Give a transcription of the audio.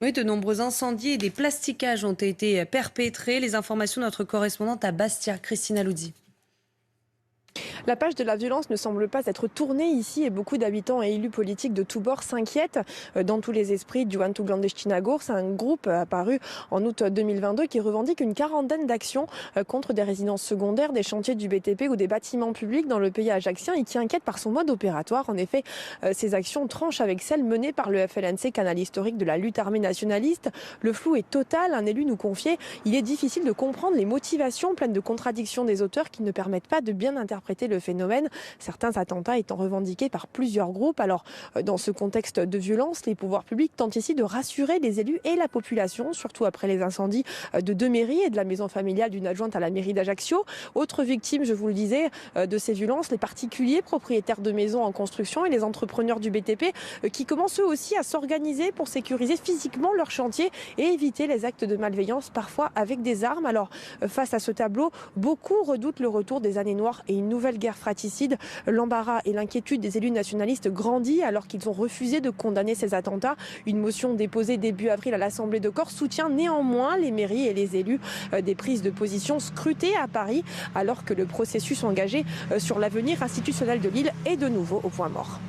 Oui, de nombreux incendies et des plastiquages ont été perpétrés. Les informations de notre correspondante à Bastia, Christina Loudi. La page de la violence ne semble pas être tournée ici et beaucoup d'habitants et élus politiques de tous bords s'inquiètent. Dans tous les esprits, Juventud Clandestinagur, c'est un groupe apparu en août 2022 qui revendique une quarantaine d'actions contre des résidences secondaires, des chantiers du BTP ou des bâtiments publics dans le pays ajaxien et qui inquiète par son mode opératoire. En effet, ces actions tranchent avec celles menées par le FLNC, canal historique de la lutte armée nationaliste. Le flou est total. Un élu nous confiait: il est difficile de comprendre les motivations pleines de contradictions des auteurs qui ne permettent pas de bien interpréter le phénomène, certains attentats étant revendiqués par plusieurs groupes. Alors, dans ce contexte de violence, les pouvoirs publics tentent ici de rassurer les élus et la population, surtout après les incendies de deux mairies et de la maison familiale d'une adjointe à la mairie d'Ajaccio. Autre victime, je vous le disais, de ces violences, les particuliers propriétaires de maisons en construction et les entrepreneurs du BTP qui commencent eux aussi à s'organiser pour sécuriser physiquement leur chantier et éviter les actes de malveillance, parfois avec des armes. Alors, face à ce tableau, beaucoup redoutent le retour des années noires et une nouvelle guerre fratricide. L'embarras et l'inquiétude des élus nationalistes grandit alors qu'ils ont refusé de condamner ces attentats. Une motion déposée début avril à l'Assemblée de Corse soutient néanmoins les mairies et les élus. Des prises de position scrutées à Paris alors que le processus engagé sur l'avenir institutionnel de l'île est de nouveau au point mort.